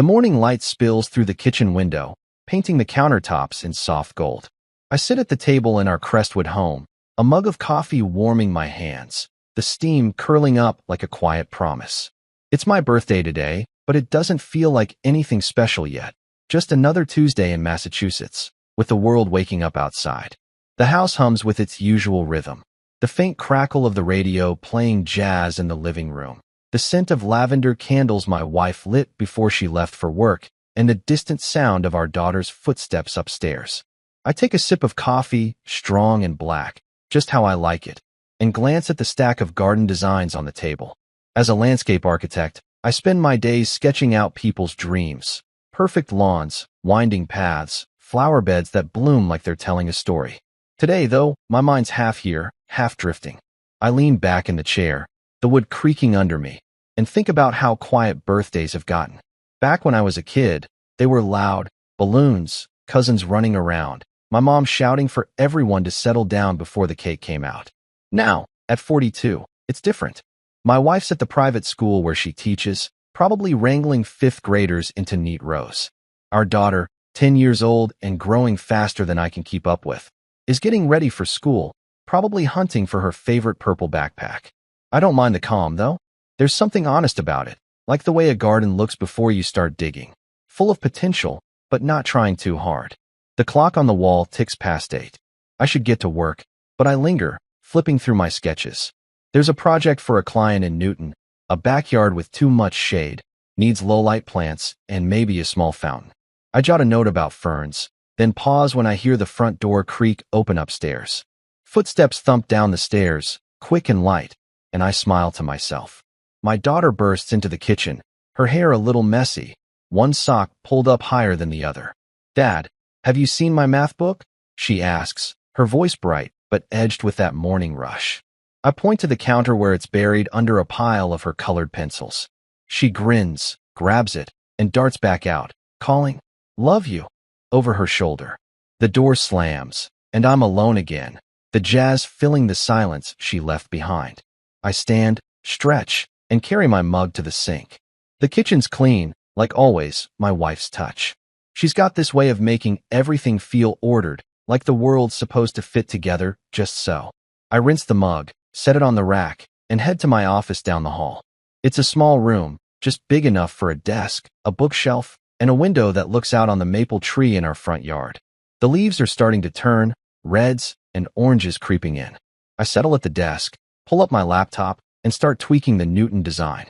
The morning light spills through the kitchen window, painting the countertops in soft gold. I sit at the table in our Crestwood home, a mug of coffee warming my hands, the steam curling up like a quiet promise. It's my birthday today, but it doesn't feel like anything special yet. Just another Tuesday in Massachusetts, with the world waking up outside. The house hums with its usual rhythm. The faint crackle of the radio playing jazz in the living room. The scent of lavender candles my wife lit before she left for work, and the distant sound of our daughter's footsteps upstairs. I take a sip of coffee, strong and black, just how I like it, and glance at the stack of garden designs on the table. As a landscape architect, I spend my days sketching out people's dreams. Perfect lawns, winding paths, flower beds that bloom like they're telling a story. Today, though, my mind's half here, half drifting. I lean back in the chair, the wood creaking under me, and think about how quiet birthdays have gotten. Back when I was a kid, they were loud, balloons, cousins running around, my mom shouting for everyone to settle down before the cake came out. Now, at 42, it's different. My wife's at the private school where she teaches, probably wrangling fifth graders into neat rows. Our daughter, 10 years old and growing faster than I can keep up with, is getting ready for school, probably hunting for her favorite purple backpack. I don't mind the calm, though. There's something honest about it, like the way a garden looks before you start digging. Full of potential, but not trying too hard. The clock on the wall ticks past 8. I should get to work, but I linger, flipping through my sketches. There's a project for a client in Newton, a backyard with too much shade, needs low-light plants, and maybe a small fountain. I jot a note about ferns, then pause when I hear the front door creak open upstairs. Footsteps thump down the stairs, quick and light, and I smile to myself. My daughter bursts into the kitchen, her hair a little messy, one sock pulled up higher than the other. "Dad, have you seen my math book?" she asks, her voice bright but edged with that morning rush. I point to the counter where it's buried under a pile of her colored pencils. She grins, grabs it, and darts back out, calling, "Love you," over her shoulder. The door slams, and I'm alone again, the jazz filling the silence she left behind. I stand, stretch, and carry my mug to the sink. The kitchen's clean, like always, my wife's touch. She's got this way of making everything feel ordered, like the world's supposed to fit together just so. I rinse the mug, set it on the rack, and head to my office down the hall. It's a small room, just big enough for a desk, a bookshelf, and a window that looks out on the maple tree in our front yard. The leaves are starting to turn, reds and oranges creeping in. I settle at the desk, pull up my laptop, and start tweaking the Newton design.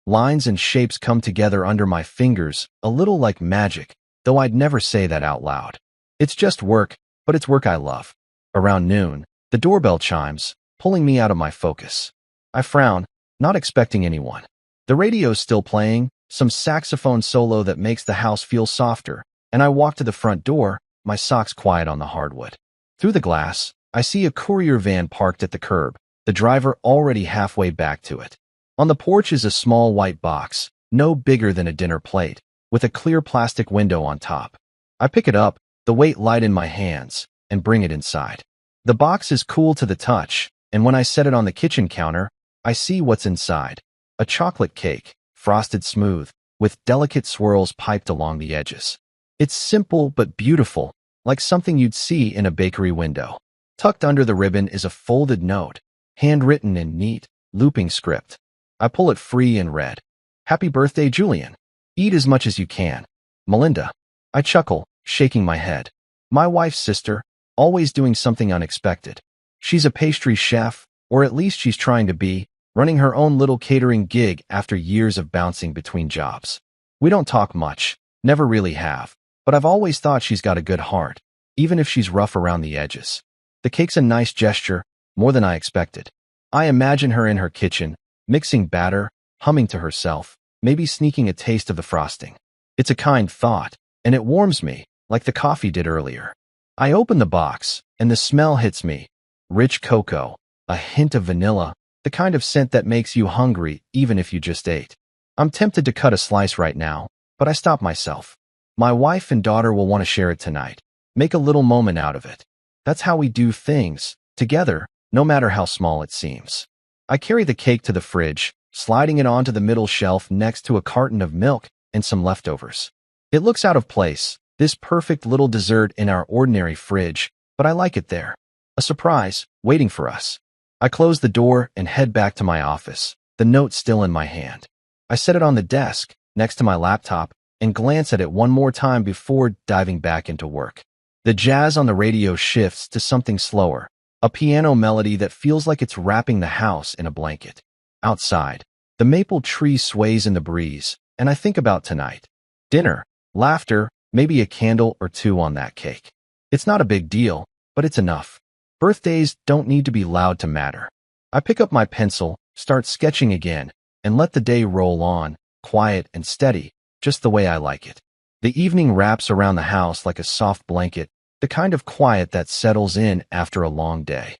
Lines and shapes come together under my fingers, a little like magic, though I'd never say that out loud. It's just work, but it's work I love. Around noon, the doorbell chimes, pulling me out of my focus. I frown, not expecting anyone. The radio's still playing, some saxophone solo that makes the house feel softer, and I walk to the front door, my socks quiet on the hardwood. Through the glass, I see a courier van parked at the curb, the driver already halfway back to it. On the porch is a small white box, no bigger than a dinner plate, with a clear plastic window on top. I pick it up, the weight light in my hands, and bring it inside. The box is cool to the touch, and when I set it on the kitchen counter, I see what's inside. A chocolate cake, frosted smooth, with delicate swirls piped along the edges. It's simple but beautiful, like something you'd see in a bakery window. Tucked under the ribbon is a folded note, handwritten in neat, looping script. I pull it free and read. "Happy birthday, Julian. Eat as much as you can. Melinda." I chuckle, shaking my head. My wife's sister, always doing something unexpected. She's a pastry chef, or at least she's trying to be, running her own little catering gig after years of bouncing between jobs. We don't talk much, never really have, but I've always thought she's got a good heart, even if she's rough around the edges. The cake's a nice gesture, more than I expected. I imagine her in her kitchen, mixing batter, humming to herself, maybe sneaking a taste of the frosting. It's a kind thought, and it warms me, like the coffee did earlier. I open the box, and the smell hits me. Rich cocoa, a hint of vanilla, the kind of scent that makes you hungry even if you just ate. I'm tempted to cut a slice right now, but I stop myself. My wife and daughter will want to share it tonight. Make a little moment out of it. That's how we do things, together, no matter how small it seems. I carry the cake to the fridge, sliding it onto the middle shelf next to a carton of milk, and some leftovers. It looks out of place, this perfect little dessert in our ordinary fridge, but I like it there. A surprise, waiting for us. I close the door and head back to my office, the note still in my hand. I set it on the desk, next to my laptop, and glance at it one more time before diving back into work. The jazz on the radio shifts to something slower, a piano melody that feels like it's wrapping the house in a blanket. Outside, the maple tree sways in the breeze, and I think about tonight. Dinner, laughter, maybe a candle or two on that cake. It's not a big deal, but it's enough. Birthdays don't need to be loud to matter. I pick up my pencil, start sketching again, and let the day roll on, quiet and steady, just the way I like it. The evening wraps around the house like a soft blanket, the kind of quiet that settles in after a long day.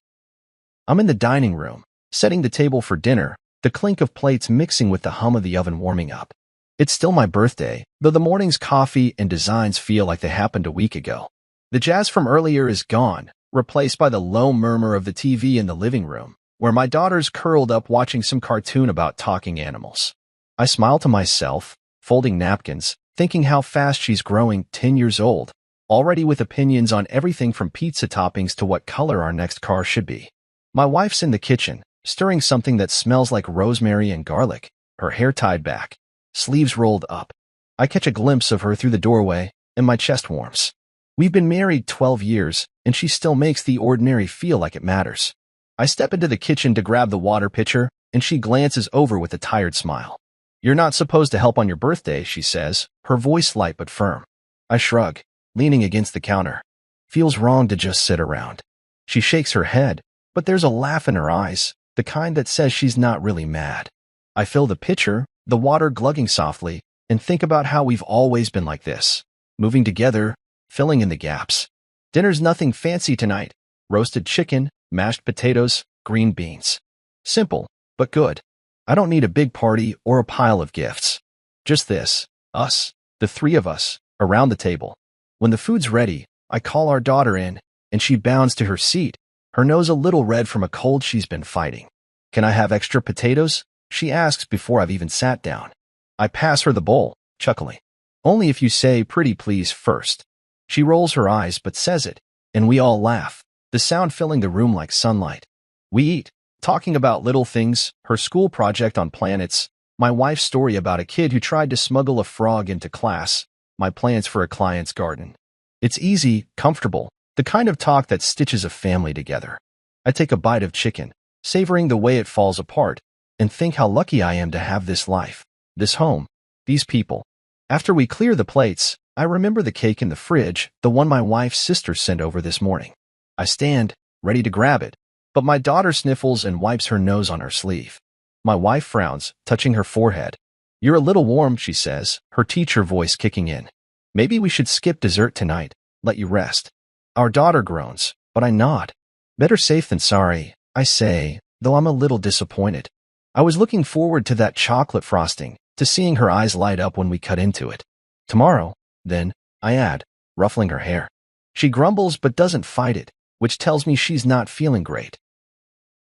I'm in the dining room, setting the table for dinner, the clink of plates mixing with the hum of the oven warming up. It's still my birthday, though the morning's coffee and designs feel like they happened a week ago. The jazz from earlier is gone, replaced by the low murmur of the TV in the living room, where my daughter's curled up watching some cartoon about talking animals. I smile to myself, folding napkins, thinking how fast she's growing, 10 years old, already with opinions on everything from pizza toppings to what color our next car should be. My wife's in the kitchen, stirring something that smells like rosemary and garlic, her hair tied back, sleeves rolled up. I catch a glimpse of her through the doorway, and my chest warms. We've been married 12 years, and she still makes the ordinary feel like it matters. I step into the kitchen to grab the water pitcher, and she glances over with a tired smile. "You're not supposed to help on your birthday," she says, her voice light but firm. I shrug, leaning against the counter. Feels wrong to just sit around. She shakes her head, but there's a laugh in her eyes, the kind that says she's not really mad. I fill the pitcher, the water glugging softly, and think about how we've always been like this, moving together, filling in the gaps. Dinner's nothing fancy tonight. Roasted chicken, mashed potatoes, green beans. Simple, but good. I don't need a big party or a pile of gifts. Just this, us, the three of us, around the table. When the food's ready, I call our daughter in, and she bounds to her seat, her nose a little red from a cold she's been fighting. "Can I have extra potatoes?" she asks before I've even sat down. I pass her the bowl, chuckling. "Only if you say pretty please first." She rolls her eyes but says it, and we all laugh, the sound filling the room like sunlight. We eat, talking about little things, her school project on planets, my wife's story about a kid who tried to smuggle a frog into class, my plans for a client's garden. It's easy, comfortable, the kind of talk that stitches a family together. I take a bite of chicken, savoring the way it falls apart, and think how lucky I am to have this life, this home, these people. After we clear the plates, I remember the cake in the fridge, the one my wife's sister sent over this morning. I stand, ready to grab it, but my daughter sniffles and wipes her nose on her sleeve. My wife frowns, touching her forehead. "You're a little warm," she says, her teacher voice kicking in. "Maybe we should skip dessert tonight, let you rest." Our daughter groans, but I nod. "Better safe than sorry," I say, though I'm a little disappointed. I was looking forward to that chocolate frosting, to seeing her eyes light up when we cut into it. "Tomorrow, then," I add, ruffling her hair. She grumbles but doesn't fight it, which tells me she's not feeling great.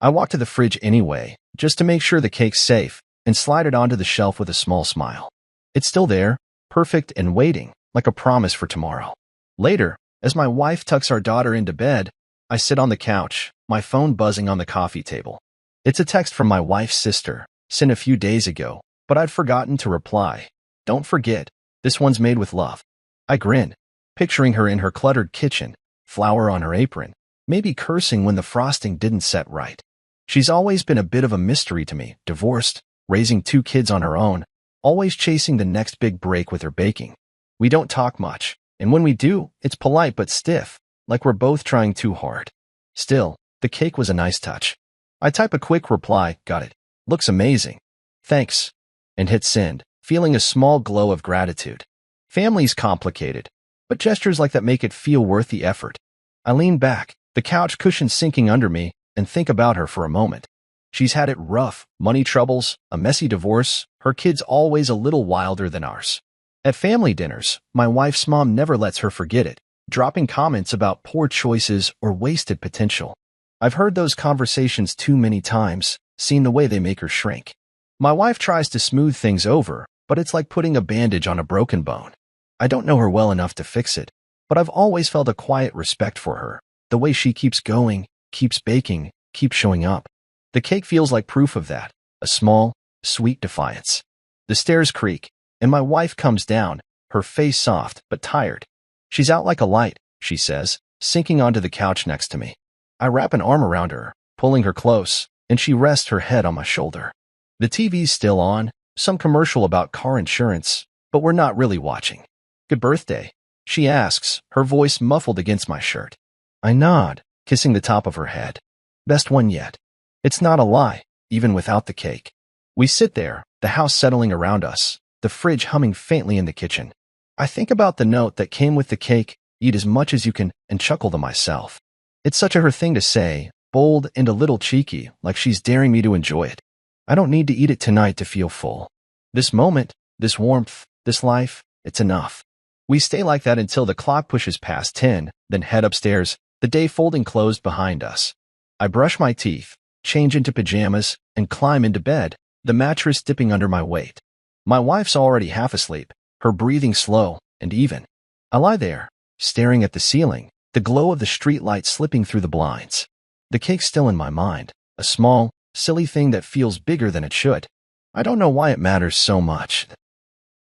I walk to the fridge anyway, just to make sure the cake's safe, and slide it onto the shelf with a small smile. It's still there, perfect and waiting, like a promise for tomorrow. Later, as my wife tucks our daughter into bed, I sit on the couch, my phone buzzing on the coffee table. It's a text from my wife's sister, sent a few days ago, but I'd forgotten to reply. "Don't forget, this one's made with love." I grin, picturing her in her cluttered kitchen, flour on her apron, maybe cursing when the frosting didn't set right. She's always been a bit of a mystery to me, divorced, raising 2 kids on her own, always chasing the next big break with her baking. We don't talk much, and when we do, it's polite but stiff, like we're both trying too hard. Still, the cake was a nice touch. I type a quick reply, "Got it. Looks amazing. Thanks," and hit send, feeling a small glow of gratitude. Family's complicated, but gestures like that make it feel worth the effort. I lean back, the couch cushion sinking under me, and think about her for a moment. She's had it rough, money troubles, a messy divorce, her kids always a little wilder than ours. At family dinners, my wife's mom never lets her forget it, dropping comments about poor choices or wasted potential. I've heard those conversations too many times, seen the way they make her shrink. My wife tries to smooth things over, but it's like putting a bandage on a broken bone. I don't know her well enough to fix it, but I've always felt a quiet respect for her. The way she keeps going, keeps baking, keeps showing up. The cake feels like proof of that, a small, sweet defiance. The stairs creak, and my wife comes down, her face soft but tired. She's out like a light, she says, sinking onto the couch next to me. I wrap an arm around her, pulling her close, and she rests her head on my shoulder. The TV's still on, some commercial about car insurance, but we're not really watching. "Good birthday," she asks, her voice muffled against my shirt. I nod, kissing the top of her head. "Best one yet." It's not a lie, even without the cake. We sit there, the house settling around us, the fridge humming faintly in the kitchen. I think about the note that came with the cake, "Eat as much as you can," and chuckle to myself. It's such a her thing to say, bold and a little cheeky, like she's daring me to enjoy it. I don't need to eat it tonight to feel full. This moment, this warmth, this life, it's enough. We stay like that until the clock pushes past 10, then head upstairs, the day folding closed behind us. I brush my teeth, change into pajamas, and climb into bed, the mattress dipping under my weight. My wife's already half asleep, her breathing slow and even. I lie there, staring at the ceiling, the glow of the streetlight slipping through the blinds. The cake's still in my mind, a small, silly thing that feels bigger than it should. I don't know why it matters so much.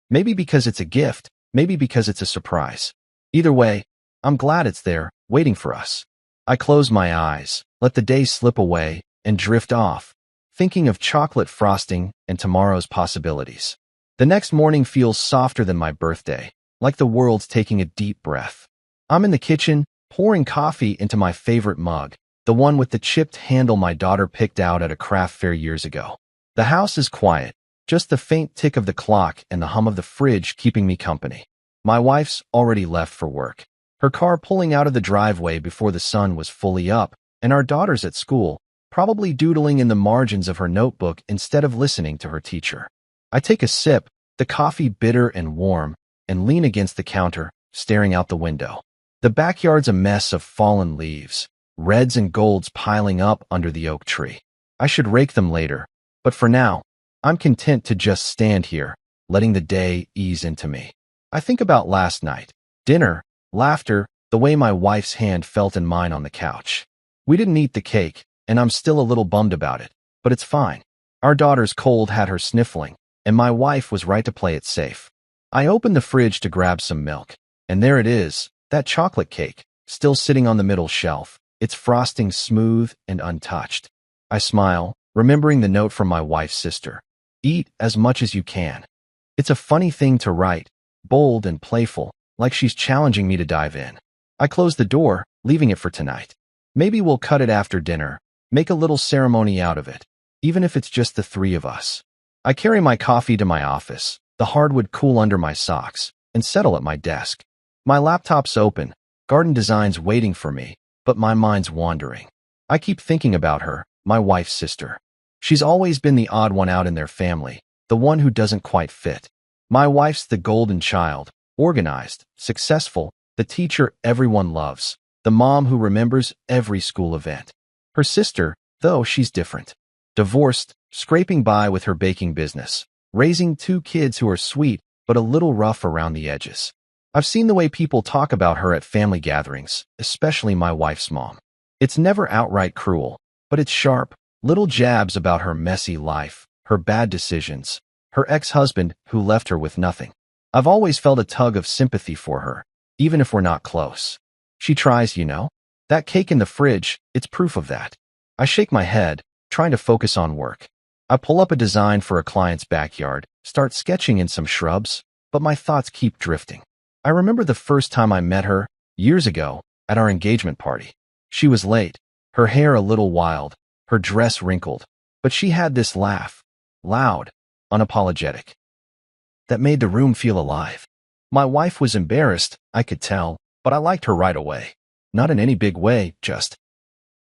Maybe because it's a gift, maybe because it's a surprise. Either way, I'm glad it's there, waiting for us. I close my eyes, let the day slip away, and drift off, thinking of chocolate frosting and tomorrow's possibilities. The next morning feels softer than my birthday, like the world's taking a deep breath. I'm in the kitchen, pouring coffee into my favorite mug, the one with the chipped handle my daughter picked out at a craft fair years ago. The house is quiet, just the faint tick of the clock and the hum of the fridge keeping me company. My wife's already left for work, her car pulling out of the driveway before the sun was fully up, and our daughter's at school, probably doodling in the margins of her notebook instead of listening to her teacher. I take a sip, the coffee bitter and warm, and lean against the counter, staring out the window. The backyard's a mess of fallen leaves, reds and golds piling up under the oak tree. I should rake them later, but for now, I'm content to just stand here, letting the day ease into me. I think about last night, dinner, laughter, the way my wife's hand felt in mine on the couch. We didn't eat the cake, and I'm still a little bummed about it, but it's fine. Our daughter's cold had her sniffling, and my wife was right to play it safe. I opened the fridge to grab some milk, and there it is, that chocolate cake, still sitting on the middle shelf, its frosting smooth and untouched. I smile, remembering the note from my wife's sister. "Eat as much as you can." It's a funny thing to write, bold and playful, like she's challenging me to dive in. I close the door, leaving it for tonight. Maybe we'll cut it after dinner, make a little ceremony out of it, even if it's just the three of us. I carry my coffee to my office, the hardwood cool under my socks, and settle at my desk. My laptop's open, garden designs waiting for me, but my mind's wandering. I keep thinking about her, my wife's sister. She's always been the odd one out in their family, the one who doesn't quite fit. My wife's the golden child, organized, successful, the teacher everyone loves, the mom who remembers every school event. Her sister, though, she's different. Divorced, scraping by with her baking business, raising two kids who are sweet but a little rough around the edges. I've seen the way people talk about her at family gatherings, especially my wife's mom. It's never outright cruel, but it's sharp, little jabs about her messy life, her bad decisions, her ex-husband who left her with nothing. I've always felt a tug of sympathy for her, even if we're not close. She tries, you know. That cake in the fridge, it's proof of that. I shake my head, trying to focus on work. I pull up a design for a client's backyard, start sketching in some shrubs, but my thoughts keep drifting. I remember the first time I met her, years ago, at our engagement party. She was late, her hair a little wild, her dress wrinkled, but she had this laugh, loud, unapologetic, that made the room feel alive. My wife was embarrassed, I could tell, but I liked her right away. Not in any big way, just.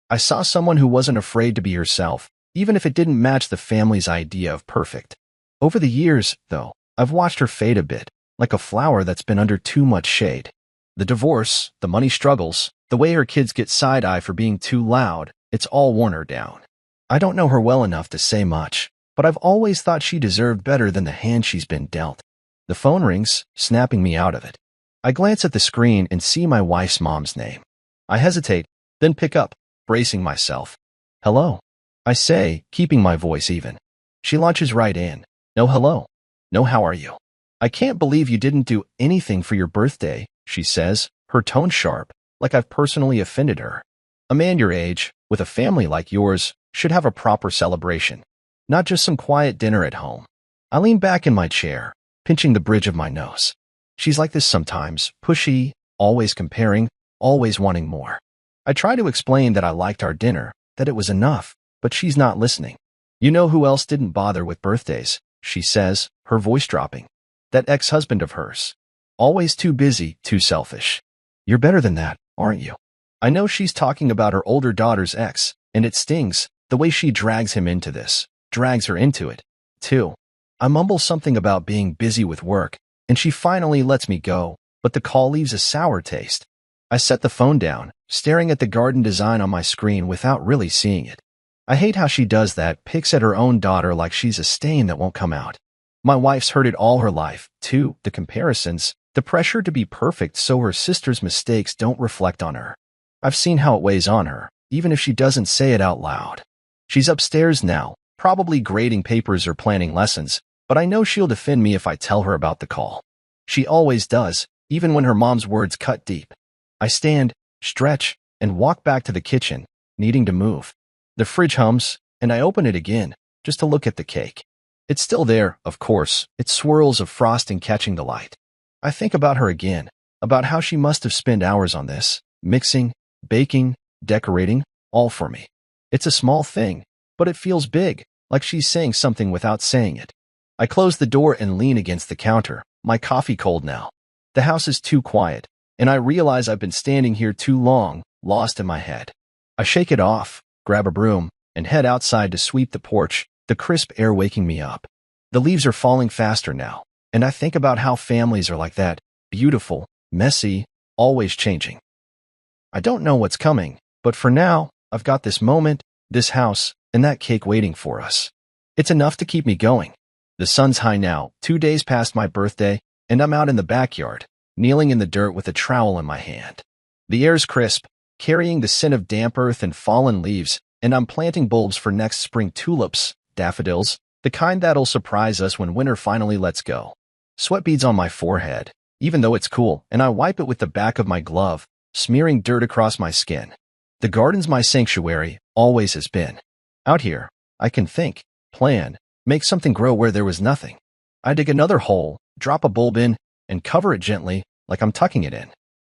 I saw someone who wasn't afraid to be herself, even if it didn't match the family's idea of perfect. Over the years, though, I've watched her fade a bit, like a flower that's been under too much shade. The divorce, the money struggles, the way her kids get side-eye for being too loud, it's all worn her down. I don't know her well enough to say much, but I've always thought she deserved better than the hand she's been dealt. The phone rings, snapping me out of it. I glance at the screen and see my wife's mom's name. I hesitate, then pick up, bracing myself. Hello, I say, keeping my voice even. She launches right in. No hello. No how are you? I can't believe you didn't do anything for your birthday, she says, her tone sharp, like I've personally offended her. A man your age, with a family like yours, should have a proper celebration, not just some quiet dinner at home. I lean back in my chair, pinching the bridge of my nose. She's like this sometimes, pushy, always comparing, always wanting more. I try to explain that I liked our dinner, that it was enough, but she's not listening. You know who else didn't bother with birthdays, she says, her voice dropping. That ex-husband of hers. Always too busy, too selfish. You're better than that, aren't you? I know she's talking about her older daughter's ex, and it stings, the way she drags him into this, drags her into it, too. I mumble something about being busy with work, and she finally lets me go, but the call leaves a sour taste. I set the phone down, staring at the garden design on my screen without really seeing it. I hate how she does that, picks at her own daughter like she's a stain that won't come out. My wife's heard it all her life, too, the comparisons, the pressure to be perfect so her sister's mistakes don't reflect on her. I've seen how it weighs on her, even if she doesn't say it out loud. She's upstairs now, probably grading papers or planning lessons, but I know she'll defend me if I tell her about the call. She always does, even when her mom's words cut deep. I stand, stretch, and walk back to the kitchen, needing to move. The fridge hums, and I open it again, just to look at the cake. It's still there, of course, its swirls of frosting catching the light. I think about her again, about how she must have spent hours on this, mixing, baking, decorating, all for me. It's a small thing, but it feels big, like she's saying something without saying it. I close the door and lean against the counter, my coffee cold now. The house is too quiet, and I realize I've been standing here too long, lost in my head. I shake it off, grab a broom, and head outside to sweep the porch, the crisp air waking me up. The leaves are falling faster now, and I think about how families are like that, beautiful, messy, always changing. I don't know what's coming, but for now, I've got this moment, this house, and that cake waiting for us. It's enough to keep me going. The sun's high now, 2 days past my birthday, and I'm out in the backyard, kneeling in the dirt with a trowel in my hand. The air's crisp, carrying the scent of damp earth and fallen leaves, and I'm planting bulbs for next spring tulips, daffodils, the kind that'll surprise us when winter finally lets go. Sweat beads on my forehead, even though it's cool, and I wipe it with the back of my glove, smearing dirt across my skin. The garden's my sanctuary, always has been. Out here, I can think, plan, make something grow where there was nothing. I dig another hole, drop a bulb in, and cover it gently, like I'm tucking it in.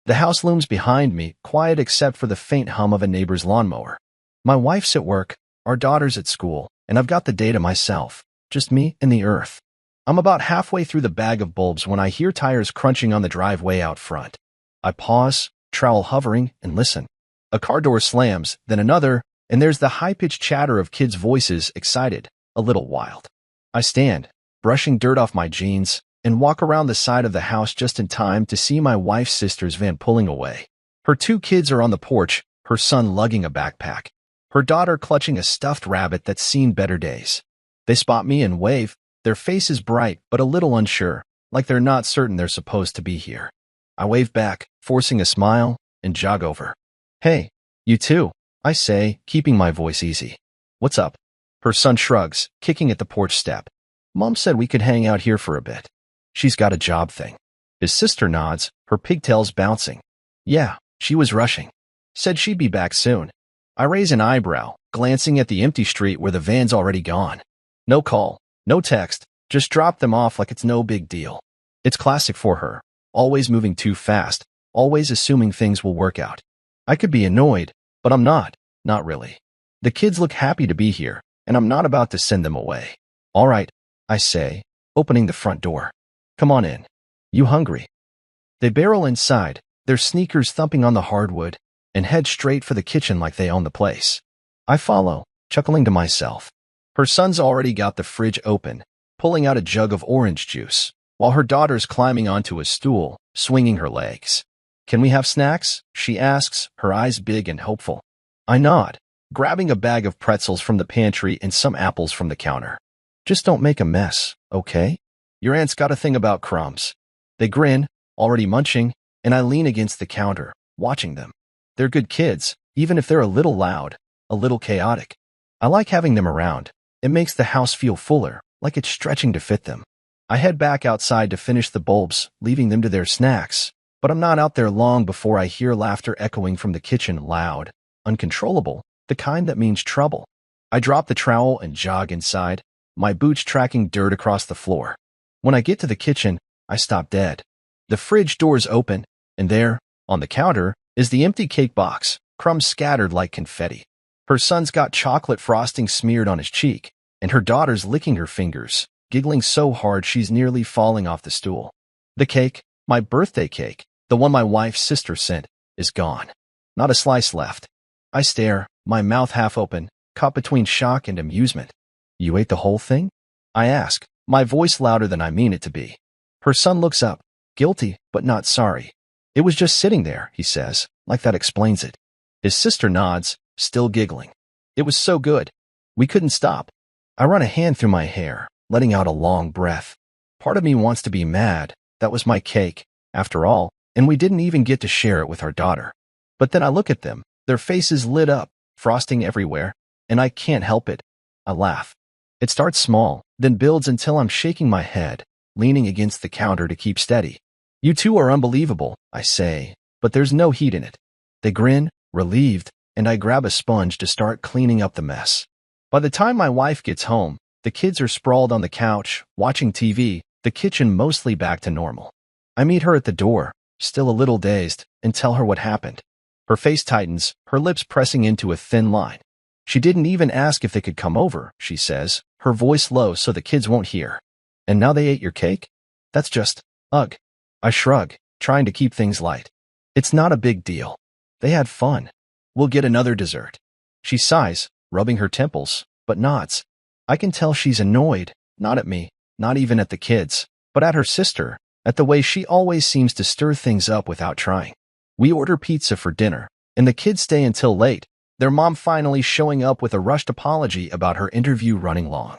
The house looms behind me, quiet except for the faint hum of a neighbor's lawnmower. My wife's at work, our daughter's at school, and I've got the day to myself, just me and the earth. I'm about halfway through the bag of bulbs when I hear tires crunching on the driveway out front. I pause, trowel hovering, and listen. A car door slams, then another, and there's the high-pitched chatter of kids' voices, excited, a little wild. I stand, brushing dirt off my jeans, and walk around the side of the house just in time to see my wife's sister's van pulling away. Her 2 kids are on the porch, her son lugging a backpack, her daughter clutching a stuffed rabbit that's seen better days. They spot me and wave, their faces bright but a little unsure, like they're not certain they're supposed to be here. I wave back, forcing a smile, and jog over. Hey, you too, I say, keeping my voice easy. What's up? Her son shrugs, kicking at the porch step. Mom said we could hang out here for a bit. She's got a job thing. His sister nods, her pigtails bouncing. Yeah, she was rushing. Said she'd be back soon. I raise an eyebrow, glancing at the empty street where the van's already gone. No call, no text, just drop them off like it's no big deal. It's classic for her, always moving too fast, always assuming things will work out. I could be annoyed, but I'm not really. The kids look happy to be here, and I'm not about to send them away. All right, I say, opening the front door. Come on in. You hungry? They barrel inside, their sneakers thumping on the hardwood, and head straight for the kitchen like they own the place. I follow, chuckling to myself. Her son's already got the fridge open, pulling out a jug of orange juice, while her daughter's climbing onto a stool, swinging her legs. Can we have snacks? She asks, her eyes big and hopeful. I nod, grabbing a bag of pretzels from the pantry and some apples from the counter. Just don't make a mess, okay? Your aunt's got a thing about crumbs. They grin, already munching, and I lean against the counter, watching them. They're good kids, even if they're a little loud, a little chaotic. I like having them around. It makes the house feel fuller, like it's stretching to fit them. I head back outside to finish the bulbs, leaving them to their snacks, but I'm not out there long before I hear laughter echoing from the kitchen, loud, uncontrollable, the kind that means trouble. I drop the trowel and jog inside, my boots tracking dirt across the floor. When I get to the kitchen, I stop dead. The fridge door's open, and there, on the counter, is the empty cake box, crumbs scattered like confetti. Her son's got chocolate frosting smeared on his cheek, and her daughter's licking her fingers, giggling so hard she's nearly falling off the stool. The cake, my birthday cake, the one my wife's sister sent, is gone. Not a slice left. I stare, my mouth half open, caught between shock and amusement. You ate the whole thing? I ask, my voice louder than I mean it to be. Her son looks up, guilty, but not sorry. It was just sitting there, he says, like that explains it. His sister nods, still giggling. It was so good. We couldn't stop. I run a hand through my hair, letting out a long breath. Part of me wants to be mad. That was my cake, after all, and we didn't even get to share it with our daughter. But then I look at them, their faces lit up, frosting everywhere, and I can't help it. I laugh. It starts small, then builds until I'm shaking my head, leaning against the counter to keep steady. You two are unbelievable, I say, but there's no heat in it. They grin, relieved, and I grab a sponge to start cleaning up the mess. By the time my wife gets home, the kids are sprawled on the couch, watching TV, the kitchen mostly back to normal. I meet her at the door, still a little dazed, and tell her what happened. Her face tightens, her lips pressing into a thin line. She didn't even ask if they could come over, she says, her voice low so the kids won't hear. And now they ate your cake? That's just, ugh. I shrug, trying to keep things light. It's not a big deal. They had fun. We'll get another dessert. She sighs, rubbing her temples, but nods. I can tell she's annoyed, not at me, not even at the kids, but at her sister, at the way she always seems to stir things up without trying. We order pizza for dinner, and the kids stay until late, their mom finally showing up with a rushed apology about her interview running long.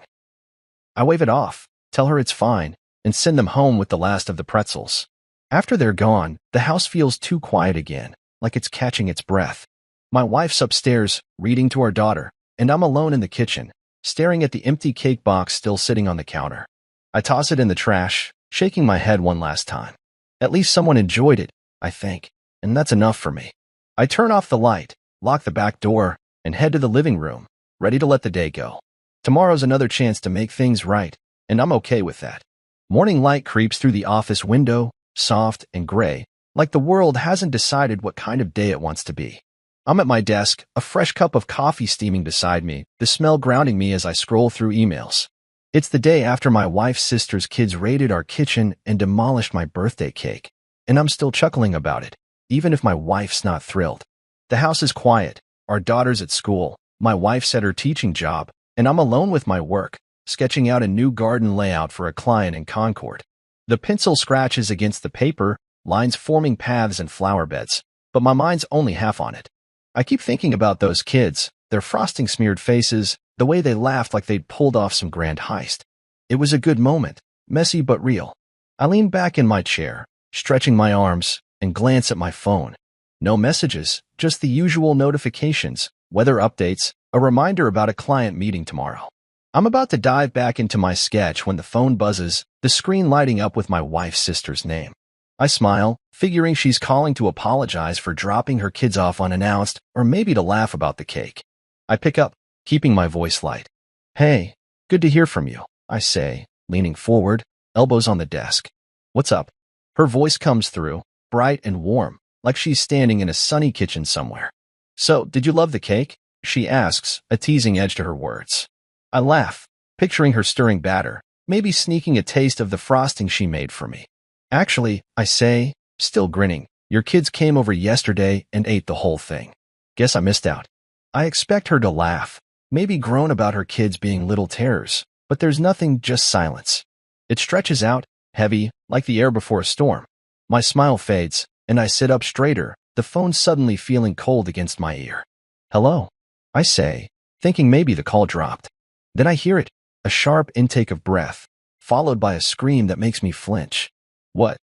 I wave it off, tell her it's fine, and send them home with the last of the pretzels. After they're gone, the house feels too quiet again, like it's catching its breath. My wife's upstairs, reading to our daughter, and I'm alone in the kitchen, staring at the empty cake box still sitting on the counter. I toss it in the trash, shaking my head one last time. At least someone enjoyed it, I think, and that's enough for me. I turn off the light, lock the back door, and head to the living room, ready to let the day go. Tomorrow's another chance to make things right, and I'm okay with that. Morning light creeps through the office window, soft and gray, like the world hasn't decided what kind of day it wants to be. I'm at my desk, a fresh cup of coffee steaming beside me, the smell grounding me as I scroll through emails. It's the day after my wife's sister's kids raided our kitchen and demolished my birthday cake, and I'm still chuckling about it, even if my wife's not thrilled. The house is quiet, our daughter's at school, my wife's at her teaching job, and I'm alone with my work, sketching out a new garden layout for a client in Concord. The pencil scratches against the paper, lines forming paths and flower beds, but my mind's only half on it. I keep thinking about those kids, their frosting-smeared faces, the way they laughed like they'd pulled off some grand heist. It was a good moment, messy but real. I lean back in my chair, stretching my arms, and glance at my phone. No messages, just the usual notifications, weather updates, a reminder about a client meeting tomorrow. I'm about to dive back into my sketch when the phone buzzes, the screen lighting up with my wife's sister's name. I smile, figuring she's calling to apologize for dropping her kids off unannounced, or maybe to laugh about the cake. I pick up, keeping my voice light. Hey, good to hear from you, I say, leaning forward, elbows on the desk. What's up? Her voice comes through, bright and warm, like she's standing in a sunny kitchen somewhere. So, did you love the cake? She asks, a teasing edge to her words. I laugh, picturing her stirring batter, maybe sneaking a taste of the frosting she made for me. Actually, I say, still grinning, your kids came over yesterday and ate the whole thing. Guess I missed out. I expect her to laugh, maybe groan about her kids being little terrors, but there's nothing, just silence. It stretches out, heavy, like the air before a storm. My smile fades, and I sit up straighter, the phone suddenly feeling cold against my ear. Hello, I say, thinking maybe the call dropped. Then I hear it, A sharp intake of breath, followed by a scream that makes me flinch. What?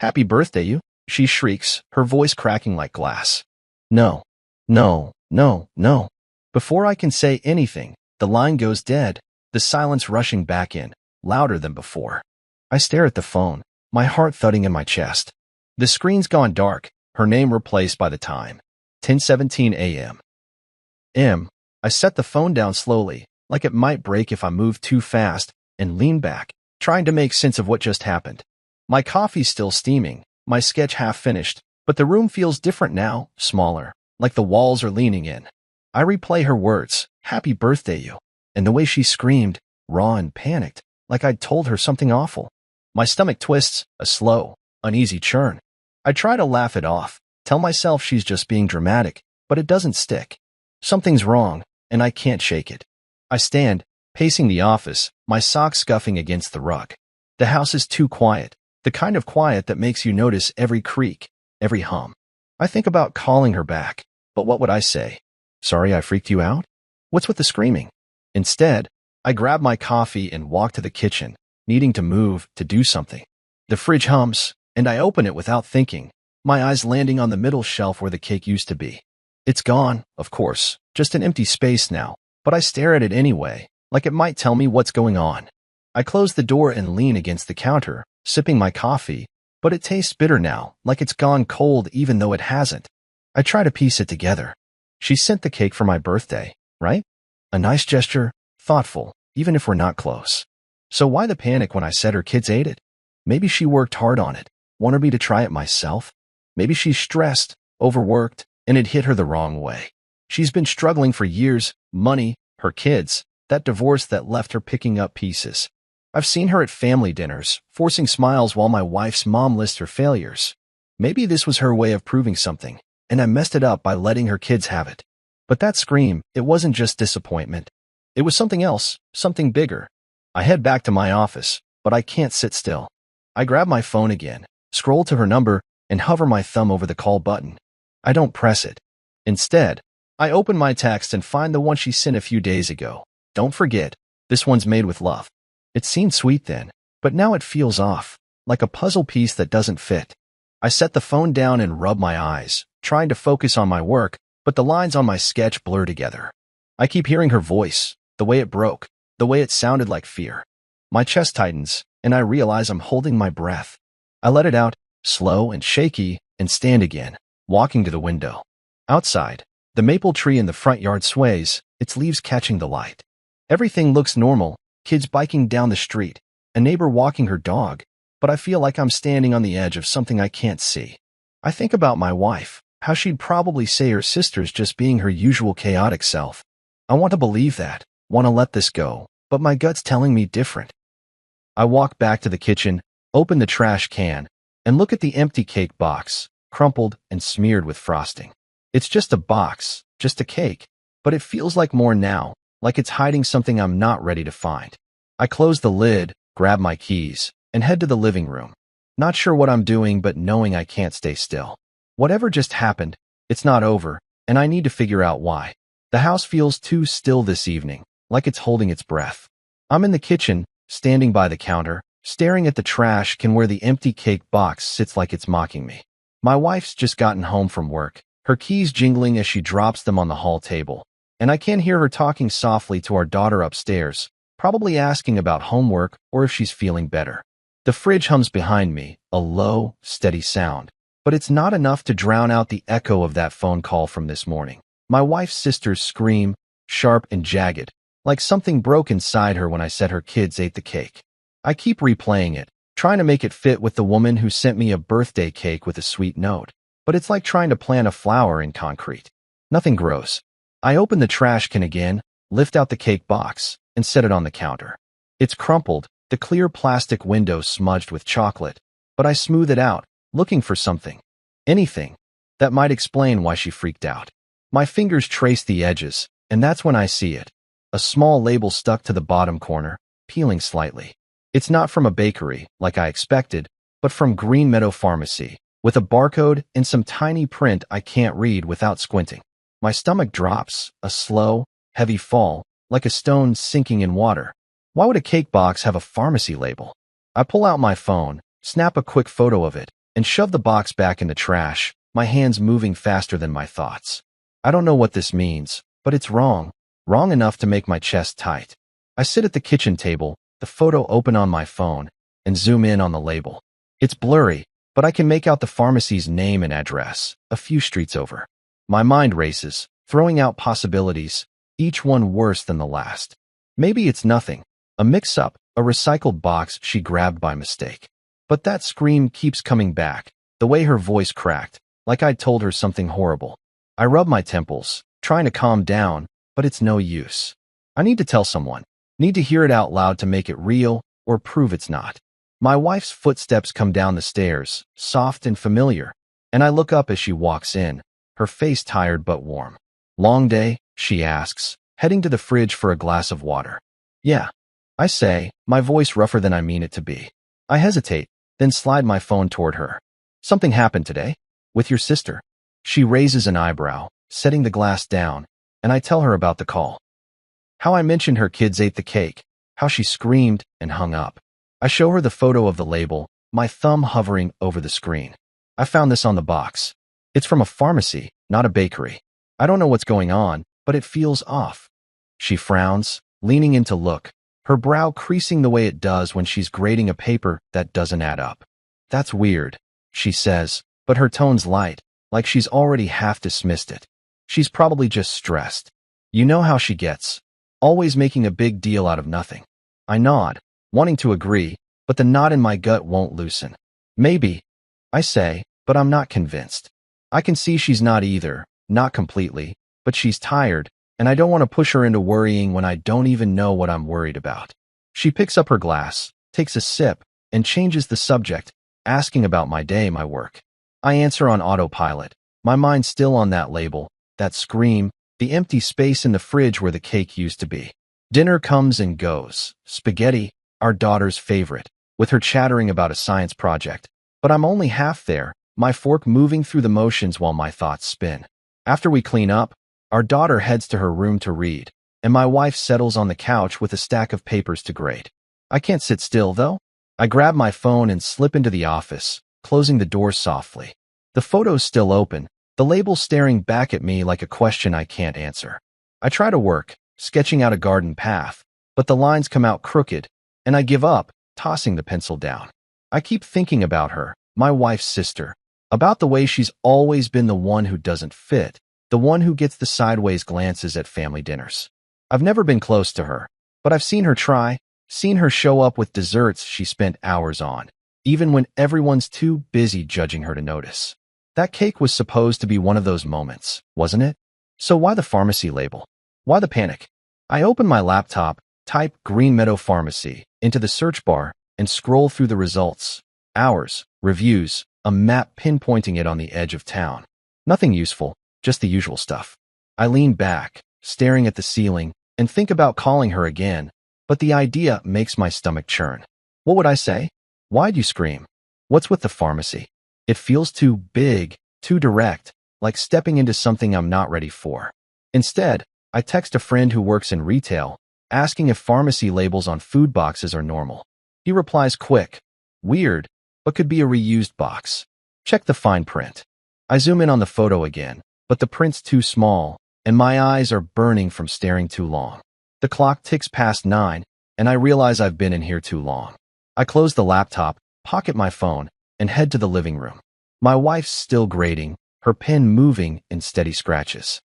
Happy birthday, you? She shrieks, her voice cracking like glass. No, no, no, no. Before I can say anything, the line goes dead, the silence rushing back in, louder than before. I stare at the phone, my heart thudding in my chest. The screen's gone dark, her name replaced by the time. 10:17 a.m. I set the phone down slowly, like it might break if I moved too fast, and lean back, trying to make sense of what just happened. My coffee's still steaming, my sketch half finished, but the room feels different now, smaller, like the walls are leaning in. I replay her words, happy birthday, you, and the way she screamed, raw and panicked, like I'd told her something awful. My stomach twists, a slow, uneasy churn. I try to laugh it off, tell myself she's just being dramatic, but it doesn't stick. Something's wrong, and I can't shake it. I stand, pacing the office, my socks scuffing against the rug. The house is too quiet, the kind of quiet that makes you notice every creak, every hum. I think about calling her back, but what would I say? Sorry I freaked you out? What's with the screaming? Instead, I grab my coffee and walk to the kitchen, needing to move, to do something. The fridge hums, and I open it without thinking, my eyes landing on the middle shelf where the cake used to be. It's gone, of course, just an empty space now, but I stare at it anyway, like it might tell me what's going on. I close the door and lean against the counter, sipping my coffee, but it tastes bitter now, like it's gone cold even though it hasn't. I try to piece it together. She sent the cake for my birthday, right? A nice gesture, thoughtful, even if we're not close. So why the panic when I said her kids ate it? Maybe she worked hard on it, wanted me to try it myself. Maybe she's stressed, overworked, and it hit her the wrong way. She's been struggling for years, money, her kids, that divorce that left her picking up pieces. I've seen her at family dinners, forcing smiles while my wife's mom lists her failures. Maybe this was her way of proving something, and I messed it up by letting her kids have it. But that scream, it wasn't just disappointment. It was something else, something bigger. I head back to my office, but I can't sit still. I grab my phone again, scroll to her number, and hover my thumb over the call button. I don't press it. Instead, I open my text and find the one she sent a few days ago. Don't forget, this one's made with love. It seemed sweet then, but now it feels off, like a puzzle piece that doesn't fit. I set the phone down and rub my eyes, trying to focus on my work, but the lines on my sketch blur together. I keep hearing her voice, the way it broke, the way it sounded like fear. My chest tightens, and I realize I'm holding my breath. I let it out, slow and shaky, and stand again, walking to the window. Outside, the maple tree in the front yard sways, its leaves catching the light. Everything looks normal, kids biking down the street, a neighbor walking her dog, but I feel like I'm standing on the edge of something I can't see. I think about my wife, how she'd probably say her sister's just being her usual chaotic self. I want to believe that, want to let this go, but my gut's telling me different. I walk back to the kitchen, open the trash can, and look at the empty cake box, crumpled and smeared with frosting. It's just a box, just a cake, but it feels like more now, like it's hiding something I'm not ready to find. I close the lid, grab my keys, and head to the living room. Not sure what I'm doing, but knowing I can't stay still. Whatever just happened, it's not over, and I need to figure out why. The house feels too still this evening, like it's holding its breath. I'm in the kitchen, standing by the counter, staring at the trash can where the empty cake box sits like it's mocking me. My wife's just gotten home from work, her keys jingling as she drops them on the hall table, and I can hear her talking softly to our daughter upstairs, probably asking about homework or if she's feeling better. The fridge hums behind me, a low, steady sound, but it's not enough to drown out the echo of that phone call from this morning. My wife's sister's scream, sharp and jagged, like something broke inside her when I said her kids ate the cake. I keep replaying it, trying to make it fit with the woman who sent me a birthday cake with a sweet note, but it's like trying to plant a flower in concrete. Nothing grows. I open the trash can again, lift out the cake box, and set it on the counter. It's crumpled, the clear plastic window smudged with chocolate, but I smooth it out, looking for something, anything, that might explain why she freaked out. My fingers trace the edges, and that's when I see it. A small label stuck to the bottom corner, peeling slightly. It's not from a bakery, like I expected, but from Green Meadow Pharmacy, with a barcode and some tiny print I can't read without squinting. My stomach drops, a slow, heavy fall, like a stone sinking in water. Why would a cake box have a pharmacy label? I pull out my phone, snap a quick photo of it, and shove the box back in the trash, my hands moving faster than my thoughts. I don't know what this means, but it's wrong. Wrong enough to make my chest tight. I sit at the kitchen table, the photo open on my phone, and zoom in on the label. It's blurry, but I can make out the pharmacy's name and address, a few streets over. My mind races, throwing out possibilities, each one worse than the last. Maybe it's nothing, a mix-up, a recycled box she grabbed by mistake. But that scream keeps coming back, the way her voice cracked, like I'd told her something horrible. I rub my temples, trying to calm down, but it's no use. I need to tell someone, need to hear it out loud to make it real or prove it's not. My wife's footsteps come down the stairs, soft and familiar, and I look up as she walks in, her face tired but warm. Long day, she asks, heading to the fridge for a glass of water. Yeah, I say, my voice rougher than I mean it to be. I hesitate, then slide my phone toward her. Something happened today? With your sister? She raises an eyebrow, setting the glass down, and I tell her about the call. How I mentioned her kids ate the cake, how she screamed and hung up. I show her the photo of the label, my thumb hovering over the screen. I found this on the box. It's from a pharmacy, not a bakery. I don't know what's going on, but it feels off. She frowns, leaning in to look, her brow creasing the way it does when she's grading a paper that doesn't add up. That's weird, she says, but her tone's light, like she's already half dismissed it. She's probably just stressed. You know how she gets, always making a big deal out of nothing. I nod, wanting to agree, but the knot in my gut won't loosen. Maybe, I say, but I'm not convinced. I can see she's not either, not completely, but she's tired, and I don't want to push her into worrying when I don't even know what I'm worried about. She picks up her glass, takes a sip, and changes the subject, asking about my day, my work. I answer on autopilot, my mind still on that label, that scream, the empty space in the fridge where the cake used to be. Dinner comes and goes. Spaghetti, our daughter's favorite, with her chattering about a science project. But I'm only half there, my fork moving through the motions while my thoughts spin. After we clean up, our daughter heads to her room to read, and my wife settles on the couch with a stack of papers to grade. I can't sit still, though. I grab my phone and slip into the office, closing the door softly. The photo's still open, the label staring back at me like a question I can't answer. I try to work, sketching out a garden path, but the lines come out crooked, and I give up, tossing the pencil down. I keep thinking about her, my wife's sister, about the way she's always been the one who doesn't fit, the one who gets the sideways glances at family dinners. I've never been close to her, but I've seen her try, seen her show up with desserts she spent hours on, even when everyone's too busy judging her to notice. That cake was supposed to be one of those moments, wasn't it? So why the pharmacy label? Why the panic? I open my laptop, type Green Meadow Pharmacy into the search bar, and scroll through the results. Hours, reviews, a map pinpointing it on the edge of town. Nothing useful, just the usual stuff. I lean back, staring at the ceiling, and think about calling her again, but the idea makes my stomach churn. What would I say? Why'd you scream? What's with the pharmacy? It feels too big, too direct, like stepping into something I'm not ready for. Instead, I text a friend who works in retail, asking if pharmacy labels on food boxes are normal. He replies quick, weird, but could be a reused box. Check the fine print. I zoom in on the photo again, but the print's too small, and my eyes are burning from staring too long. The clock ticks past 9, and I realize I've been in here too long. I close the laptop, pocket my phone, and head to the living room. My wife's still grading, her pen moving in steady scratches.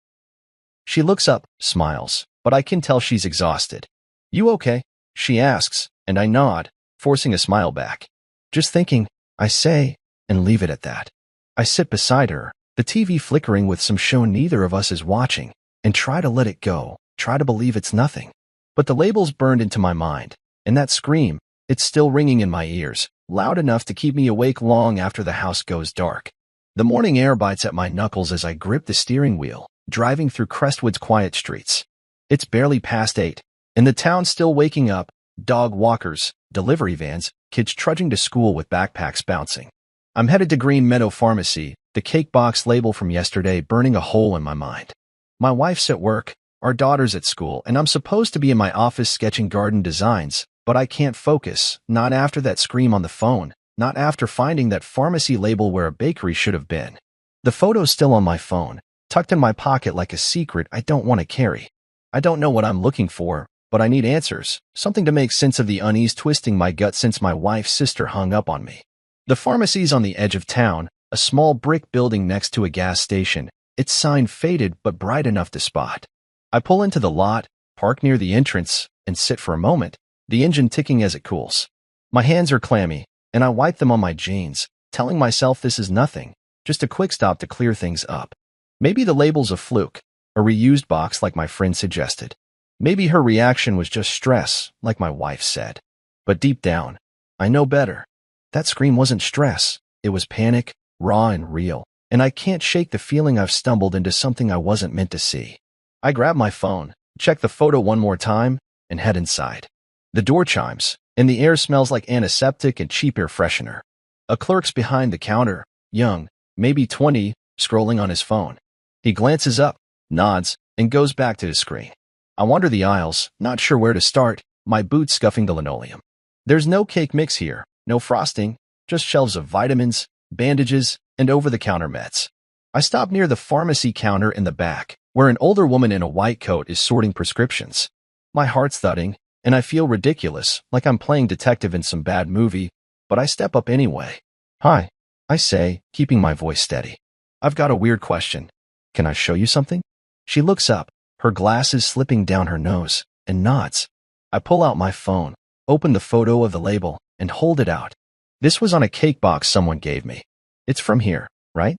She looks up, smiles, but I can tell she's exhausted. You okay? She asks, and I nod, forcing a smile back. Just thinking, I say, and leave it at that. I sit beside her, the TV flickering with some show neither of us is watching, and try to let it go, try to believe it's nothing. But the label's burned into my mind, and that scream, it's still ringing in my ears, loud enough to keep me awake long after the house goes dark. The morning air bites at my knuckles as I grip the steering wheel, driving through Crestwood's quiet streets. It's barely past 8, and the town's still waking up, dog walkers, delivery vans, kids trudging to school with backpacks bouncing. I'm headed to Green Meadow Pharmacy, the cake box label from yesterday burning a hole in my mind. My wife's at work, Our daughter's at school, and I'm supposed to be in my office sketching garden designs, but I can't focus, not after that scream on the phone, not after finding that pharmacy label where a bakery should have been. The photo's still on my phone, tucked in my pocket like a secret I don't want to carry. I don't know what I'm looking for, but I need answers, something to make sense of the unease twisting my gut since my wife's sister hung up on me. The pharmacy's on the edge of town, a small brick building next to a gas station, its sign faded but bright enough to spot. I pull into the lot, park near the entrance, and sit for a moment, the engine ticking as it cools. My hands are clammy, and I wipe them on my jeans, telling myself this is nothing, just a quick stop to clear things up. Maybe the label's a fluke, a reused box like my friend suggested. Maybe her reaction was just stress, like my wife said. But deep down, I know better. That scream wasn't stress, it was panic, raw and real, and I can't shake the feeling I've stumbled into something I wasn't meant to see. I grab my phone, check the photo one more time, and head inside. The door chimes, and the air smells like antiseptic and cheap air freshener. A clerk's behind the counter, young, maybe 20, scrolling on his phone. He glances up, nods, and goes back to his screen. I wander the aisles, not sure where to start, my boots scuffing the linoleum. There's no cake mix here, no frosting, just shelves of vitamins, bandages, and over-the-counter meds. I stop near the pharmacy counter in the back, where an older woman in a white coat is sorting prescriptions. My heart's thudding, and I feel ridiculous, like I'm playing detective in some bad movie, but I step up anyway. "Hi," I say, keeping my voice steady. "I've got a weird question. Can I show you something?" She looks up, her glasses slipping down her nose, and nods. I pull out my phone, open the photo of the label, and hold it out. This was on a cake box someone gave me. "It's from here, right?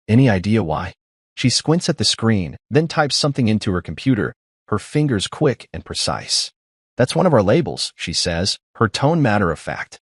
Any idea why?" She squints at the screen, then types something into her computer, her fingers quick and precise. "That's one of our labels," she says, her tone matter of fact.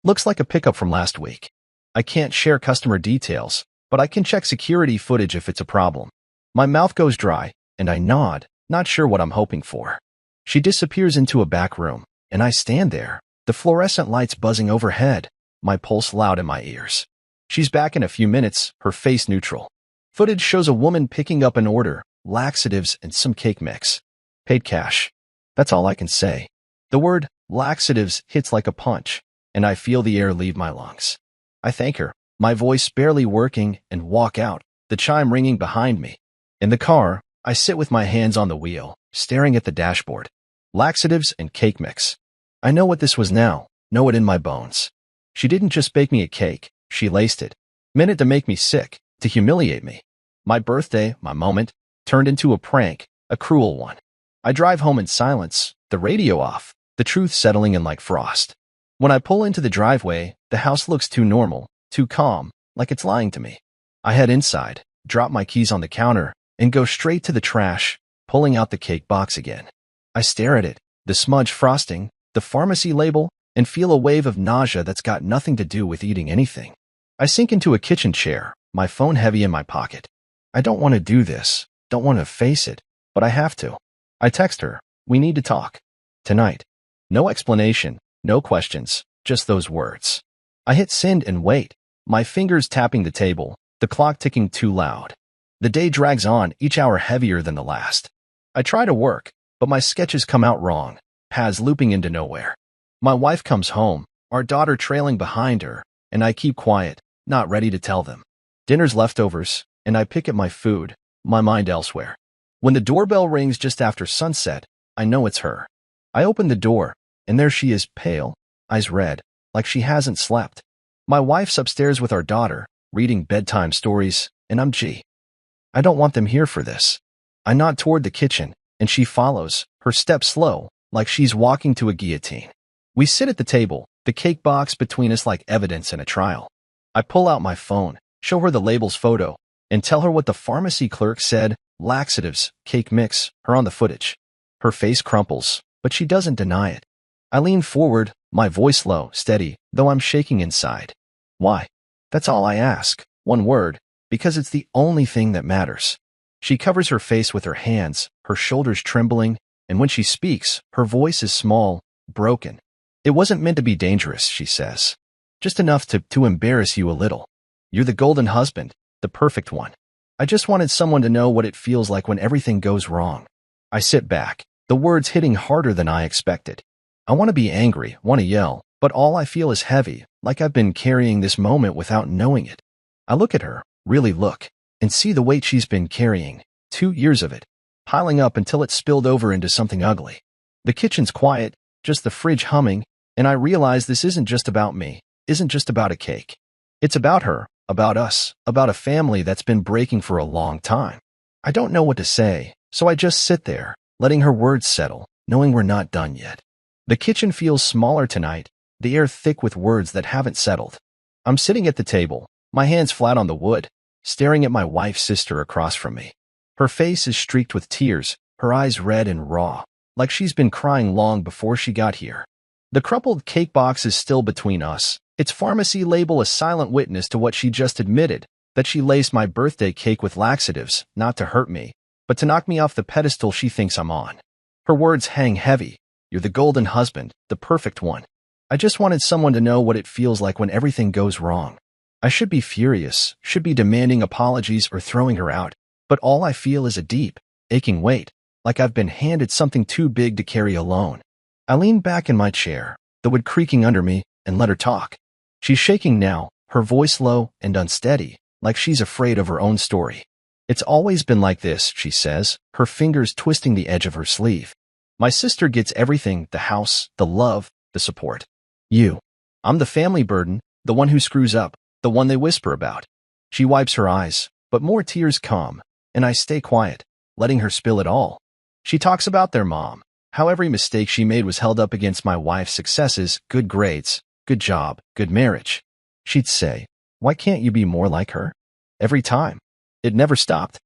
"Looks like a pickup from last week. I can't share customer details, but I can check security footage if it's a problem." My mouth goes dry, and I nod, not sure what I'm hoping for. She disappears into a back room, and I stand there, the fluorescent lights buzzing overhead, my pulse loud in my ears. She's back in a few minutes, her face neutral. Footage shows a woman picking up an order, laxatives and some cake mix. Paid cash. That's all I can say. The word laxatives hits like a punch, and I feel the air leave my lungs. I thank her, my voice barely working, and walk out, the chime ringing behind me. In the car, I sit with my hands on the wheel, staring at the dashboard. Laxatives and cake mix. I know what this was now, know it in my bones. She didn't just bake me a cake, she laced it. Meant it to make me sick, to humiliate me. My birthday, my moment, turned into a prank, a cruel one. I drive home in silence, the radio off, the truth settling in like frost. When I pull into the driveway, the house looks too normal, too calm, like it's lying to me. I head inside, drop my keys on the counter, and go straight to the trash, pulling out the cake box again. I stare at it, the smudged frosting, the pharmacy label, and feel a wave of nausea that's got nothing to do with eating anything. I sink into a kitchen chair, my phone heavy in my pocket. I don't want to do this, don't want to face it, but I have to. I text her, "We need to talk. Tonight." No explanation, no questions, just those words. I hit send and wait, my fingers tapping the table, the clock ticking too loud. The day drags on, each hour heavier than the last. I try to work, but my sketches come out wrong, paths looping into nowhere. My wife comes home, our daughter trailing behind her, and I keep quiet, not ready to tell them. Dinner's leftovers, and I pick at my food, my mind elsewhere. When the doorbell rings just after sunset, I know it's her. I open the door, and there she is, pale, eyes red, like she hasn't slept. My wife's upstairs with our daughter, reading bedtime stories, and I don't want them here for this. I nod toward the kitchen, and she follows, her step slow, like she's walking to a guillotine. We sit at the table, the cake box between us like evidence in a trial. I pull out my phone, show her the label's photo, and tell her what the pharmacy clerk said, laxatives, cake mix, her on the footage. Her face crumples, but she doesn't deny it. I lean forward, my voice low, steady, though I'm shaking inside. "Why?" That's all I ask, one word, because it's the only thing that matters. She covers her face with her hands, her shoulders trembling, and when she speaks, her voice is small, broken. "It wasn't meant to be dangerous," she says. "Just enough to embarrass you a little. You're the golden husband, the perfect one. I just wanted someone to know what it feels like when everything goes wrong. I sit back, the words hitting harder than I expected. I want to be angry, want to yell, but all I feel is heavy, like I've been carrying this moment without knowing it. I look at her, really look, and see the weight she's been carrying, 2 years of it, piling up until it spilled over into something ugly. The kitchen's quiet, just the fridge humming, and I realize this isn't just about me, isn't just about a cake. It's about her, about us, about a family that's been breaking for a long time. I don't know what to say, so I just sit there, letting her words settle, knowing we're not done yet. The kitchen feels smaller tonight, the air thick with words that haven't settled. I'm sitting at the table, my hands flat on the wood, staring at my wife's sister across from me. Her face is streaked with tears, her eyes red and raw, like she's been crying long before she got here. The crumpled cake box is still between us, its pharmacy label a silent witness to what she just admitted, that she laced my birthday cake with laxatives, not to hurt me, but to knock me off the pedestal she thinks I'm on. Her words hang heavy. You're the golden husband, the perfect one. I just wanted someone to know what it feels like when everything goes wrong. I should be furious, should be demanding apologies or throwing her out, but all I feel is a deep, aching weight, like I've been handed something too big to carry alone. I lean back in my chair, the wood creaking under me, and let her talk. She's shaking now, her voice low and unsteady, like she's afraid of her own story. It's always been like this, she says, her fingers twisting the edge of her sleeve. My sister gets everything, the house, the love, the support. You. I'm the family burden, the one who screws up, the one they whisper about. She wipes her eyes, but more tears come, and I stay quiet, letting her spill it all. She talks about their mom, how every mistake she made was held up against my wife's successes, good grades, good job, good marriage. She'd say, why can't you be more like her? Every time. It never stopped.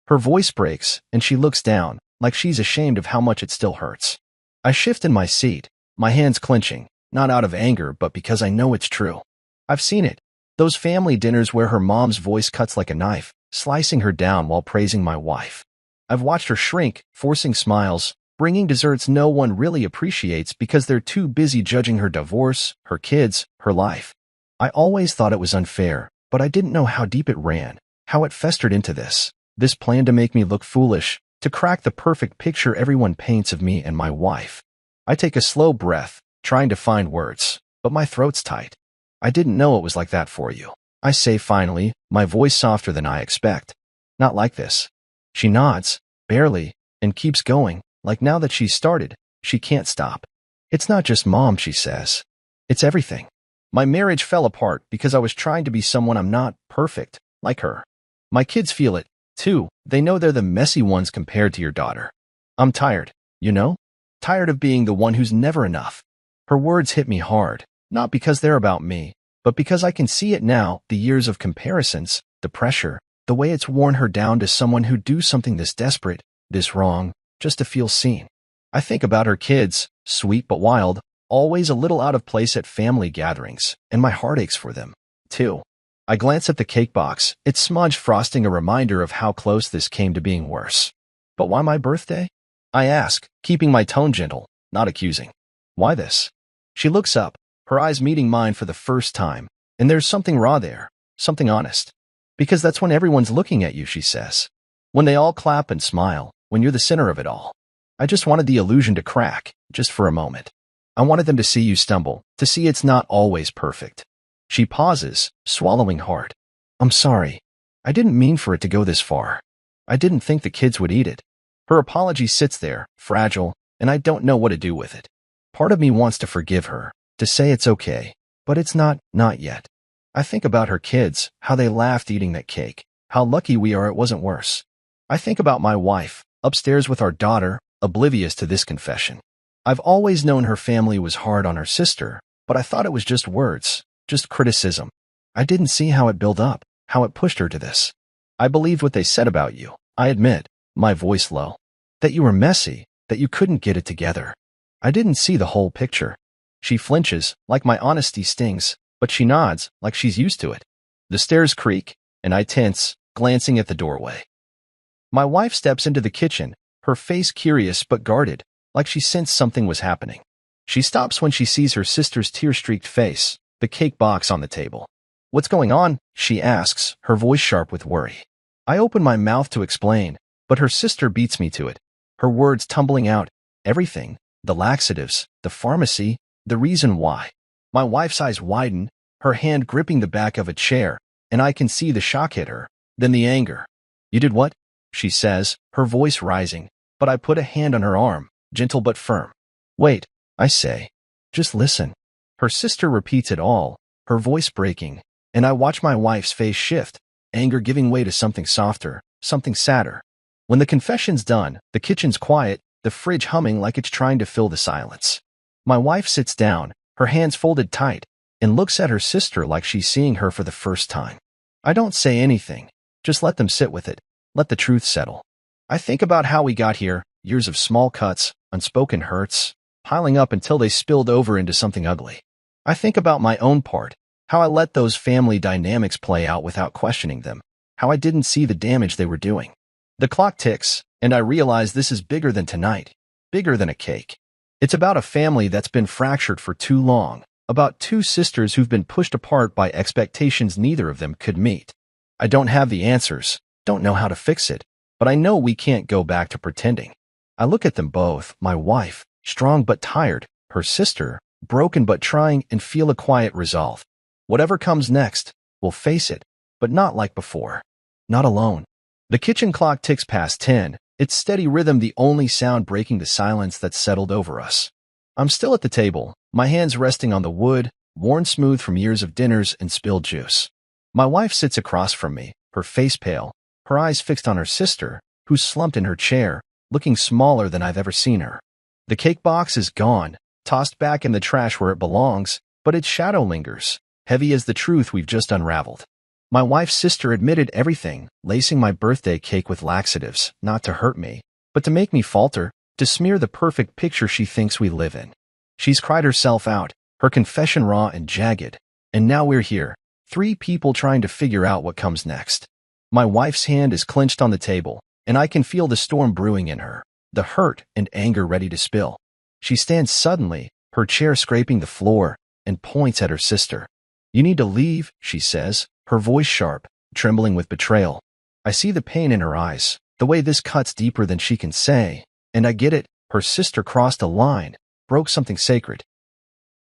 Her voice breaks, and she looks down, like she's ashamed of how much it still hurts. I shift in my seat, my hands clenching, not out of anger, but because I know it's true. I've seen it. Those family dinners where her mom's voice cuts like a knife, slicing her down while praising my wife. I've watched her shrink, forcing smiles, bringing desserts no one really appreciates because they're too busy judging her divorce, her kids, her life. I always thought it was unfair, but I didn't know how deep it ran, how it festered into this plan to make me look foolish, to crack the perfect picture everyone paints of me and my wife. I take a slow breath, trying to find words, but my throat's tight. I didn't know it was like that for you. I say finally, my voice softer than I expect. Not like this. She nods, barely, and keeps going, like now that she's started, she can't stop. It's not just mom, she says. It's everything. My marriage fell apart because I was trying to be someone I'm not, perfect, like her. My kids feel it, too. They know they're the messy ones compared to your daughter. I'm tired, you know? Tired of being the one who's never enough. Her words hit me hard, not because they're about me, but because I can see it now, the years of comparisons, the pressure, the way it's worn her down to someone who'd do something this desperate, this wrong, just to feel seen. I think about her kids, sweet but wild, always a little out of place at family gatherings, and my heart aches for them, too. I glance at the cake box, its smudged frosting a reminder of how close this came to being worse. But why my birthday? I ask, keeping my tone gentle, not accusing. Why this? She looks up, her eyes meeting mine for the first time, and there's something raw there, something honest. Because that's when everyone's looking at you, she says. When they all clap and smile, when you're the center of it all. I just wanted the illusion to crack, just for a moment. I wanted them to see you stumble, to see it's not always perfect. She pauses, swallowing hard. I'm sorry. I didn't mean for it to go this far. I didn't think the kids would eat it. Her apology sits there, fragile, and I don't know what to do with it. Part of me wants to forgive her, to say it's okay, but it's not yet. I think about her kids, how they laughed eating that cake, how lucky we are it wasn't worse. I think about my wife, upstairs with our daughter, oblivious to this confession. I've always known her family was hard on her sister, but I thought it was just words, just criticism. I didn't see how it built up, how it pushed her to this. I believed what they said about you, I admit, my voice low. That you were messy, that you couldn't get it together. I didn't see the whole picture. She flinches, like my honesty stings, but she nods, like she's used to it. The stairs creak, and I tense, glancing at the doorway. My wife steps into the kitchen, her face curious but guarded, like she sensed something was happening. She stops when she sees her sister's tear-streaked face, the cake box on the table. What's going on? She asks, her voice sharp with worry. I open my mouth to explain, but her sister beats me to it. her words tumbling out. Everything, the laxatives, the pharmacy, the reason why. My wife's eyes widen, her hand gripping the back of a chair, and I can see the shock hit her, then the anger. You did what? She says, her voice rising, but I put a hand on her arm, gentle but firm. Wait, I say. Just listen. Her sister repeats it all, her voice breaking, and I watch my wife's face shift, anger giving way to something softer, something sadder. When the confession's done, the kitchen's quiet, the fridge humming like it's trying to fill the silence. My wife sits down, her hands folded tight, and looks at her sister like she's seeing her for the first time. I don't say anything, just let them sit with it, let the truth settle. I think about how we got here, years of small cuts, unspoken hurts, piling up until they spilled over into something ugly. I think about my own part, how I let those family dynamics play out without questioning them, how I didn't see the damage they were doing. The clock ticks, and I realize this is bigger than tonight, bigger than a cake. It's about a family that's been fractured for too long, about two sisters who've been pushed apart by expectations neither of them could meet. I don't have the answers, don't know how to fix it, but I know we can't go back to pretending. I look at them both, my wife, strong but tired, her sister, broken but trying, and feel a quiet resolve. Whatever comes next, we'll face it, but not like before. Not alone. The kitchen clock ticks past 10, its steady rhythm the only sound breaking the silence that settled over us. I'm still at the table, my hands resting on the wood, worn smooth from years of dinners and spilled juice. My wife sits across from me, her face pale, her eyes fixed on her sister, who's slumped in her chair, looking smaller than I've ever seen her. The cake box is gone, tossed back in the trash where it belongs, but its shadow lingers, heavy as the truth we've just unraveled. My wife's sister admitted everything, lacing my birthday cake with laxatives, not to hurt me, but to make me falter, to smear the perfect picture she thinks we live in. She's cried herself out, her confession raw and jagged, and now we're here, three people trying to figure out what comes next. My wife's hand is clenched on the table, and I can feel the storm brewing in her, the hurt and anger ready to spill. She stands suddenly, her chair scraping the floor, and points at her sister. You need to leave, she says, her voice sharp, trembling with betrayal. I see the pain in her eyes, the way this cuts deeper than she can say, and I get it, her sister crossed a line, broke something sacred.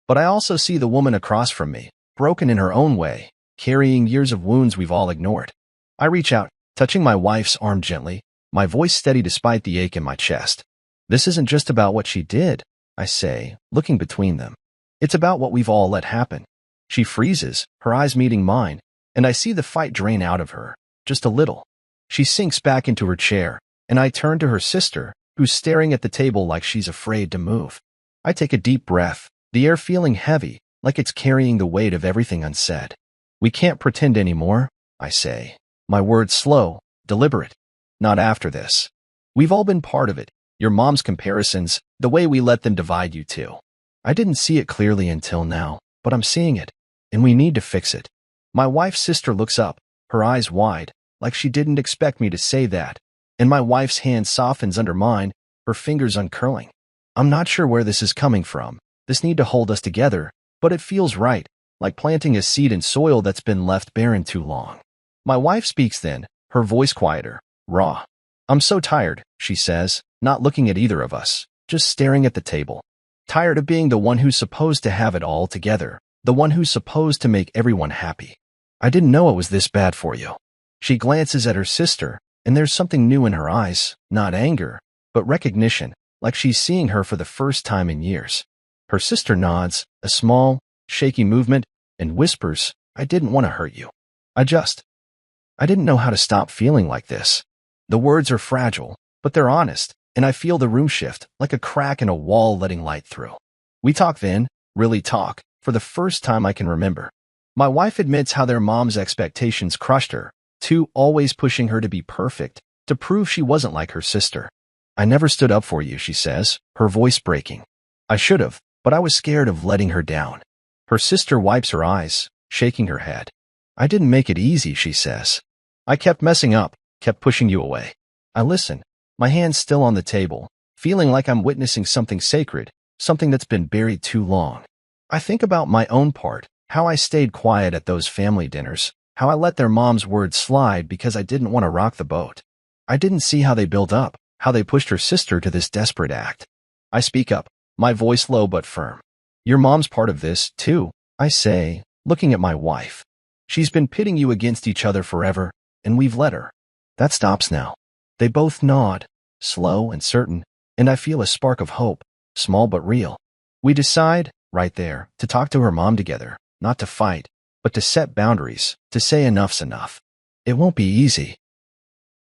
But I also see the woman across from me, broken in her own way, carrying years of wounds we've all ignored. I reach out, touching my wife's arm gently, my voice steady despite the ache in my chest. This isn't just about what she did, I say, looking between them. It's about what we've all let happen. She freezes, her eyes meeting mine, and I see the fight drain out of her, just a little. She sinks back into her chair, and I turn to her sister, who's staring at the table like she's afraid to move. I take a deep breath, the air feeling heavy, like it's carrying the weight of everything unsaid. We can't pretend anymore, I say, my words slow, deliberate. Not after this. We've all been part of it, your mom's comparisons, the way we let them divide you two. I didn't see it clearly until now, but I'm seeing it, and we need to fix it. My wife's sister looks up, her eyes wide, like she didn't expect me to say that, and my wife's hand softens under mine, her fingers uncurling. I'm not sure where this is coming from, this need to hold us together, but it feels right, like planting a seed in soil that's been left barren too long. My wife speaks then, her voice quieter, raw. I'm so tired, she says, not looking at either of us, just staring at the table. Tired of being the one who's supposed to have it all together, the one who's supposed to make everyone happy. I didn't know it was this bad for you. She glances at her sister, and there's something new in her eyes, not anger, but recognition, like she's seeing her for the first time in years. Her sister nods, a small, shaky movement, and whispers, I didn't want to hurt you. I didn't know how to stop feeling like this. The words are fragile, but they're honest, and I feel the room shift, like a crack in a wall letting light through. We talk then, really talk, for the first time I can remember. My wife admits how their mom's expectations crushed her, too, always pushing her to be perfect, to prove she wasn't like her sister. I never stood up for you, she says, her voice breaking. I should have, but I was scared of letting her down. Her sister wipes her eyes, shaking her head. I didn't make it easy, she says. I kept messing up, kept pushing you away. I listen, my hands still on the table, feeling like I'm witnessing something sacred, something that's been buried too long. I think about my own part, how I stayed quiet at those family dinners, how I let their mom's words slide because I didn't want to rock the boat. I didn't see how they built up, how they pushed her sister to this desperate act. I speak up, my voice low but firm. Your mom's part of this, too, I say, looking at my wife. She's been pitting you against each other forever, and we've let her. That stops now. They both nod, slow and certain, and I feel a spark of hope, small but real. We decide, right there, to talk to her mom together, not to fight, but to set boundaries, to say enough's enough. It won't be easy.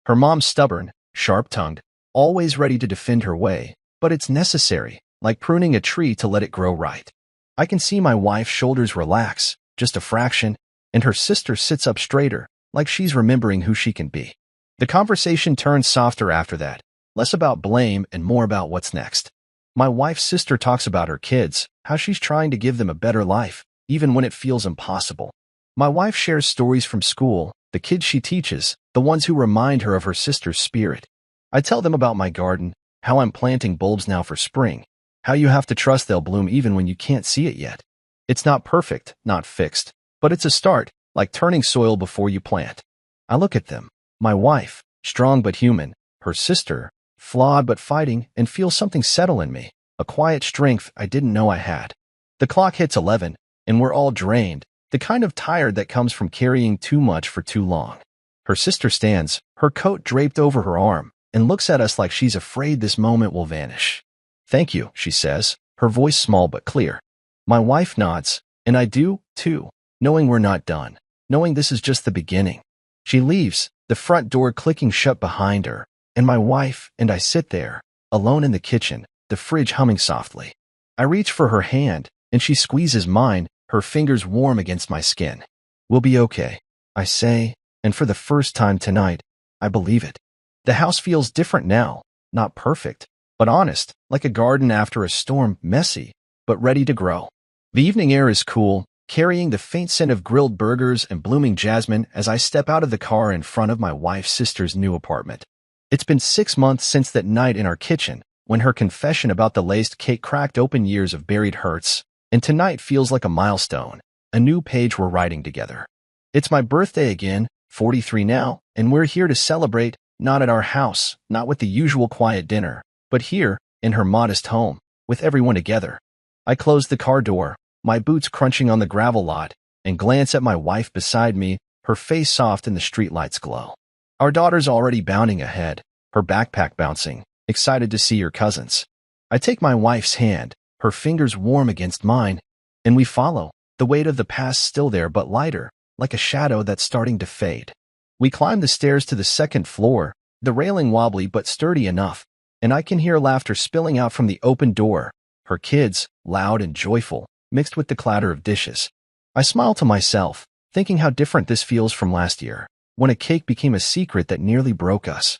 Her mom's stubborn, sharp-tongued, always ready to defend her way, but it's necessary, like pruning a tree to let it grow right. I can see my wife's shoulders relax, just a fraction, and her sister sits up straighter, like she's remembering who she can be. The conversation turns softer after that, less about blame and more about what's next. My wife's sister talks about her kids, how she's trying to give them a better life, even when it feels impossible. My wife shares stories from school, the kids she teaches, the ones who remind her of her sister's spirit. I tell them about my garden, how I'm planting bulbs now for spring, how you have to trust they'll bloom even when you can't see it yet. It's not perfect, not fixed, but it's a start, like turning soil before you plant. I look at them, my wife, strong but human, her sister, flawed but fighting, and feel something settle in me, a quiet strength I didn't know I had. The clock hits 11, and we're all drained, the kind of tired that comes from carrying too much for too long. Her sister stands, her coat draped over her arm, and looks at us like she's afraid this moment will vanish. Thank you, she says, her voice small but clear. My wife nods, and I do, too, knowing we're not done, knowing this is just the beginning. She leaves, the front door clicking shut behind her, and my wife and I sit there, alone in the kitchen, the fridge humming softly. I reach for her hand, and she squeezes mine, her fingers warm against my skin. We'll be okay, I say, and for the first time tonight, I believe it. The house feels different now, not perfect, but honest, like a garden after a storm, messy, but ready to grow. The evening air is cool, carrying the faint scent of grilled burgers and blooming jasmine as I step out of the car in front of my wife's sister's new apartment. It's been 6 months since that night in our kitchen, when her confession about the laced cake cracked open years of buried hurts, and tonight feels like a milestone, a new page we're writing together. It's my birthday again, 43 now, and we're here to celebrate, not at our house, not with the usual quiet dinner, but here, in her modest home, with everyone together. I close the car door, my boots crunching on the gravel lot, and glance at my wife beside me, her face soft in the streetlight's glow. Our daughter's already bounding ahead, her backpack bouncing, excited to see her cousins. I take my wife's hand, her fingers warm against mine, and we follow, the weight of the past still there but lighter, like a shadow that's starting to fade. We climb the stairs to the second floor, the railing wobbly but sturdy enough, and I can hear laughter spilling out from the open door, her kids, loud and joyful, mixed with the clatter of dishes. I smile to myself, thinking how different this feels from last year, when a cake became a secret that nearly broke us.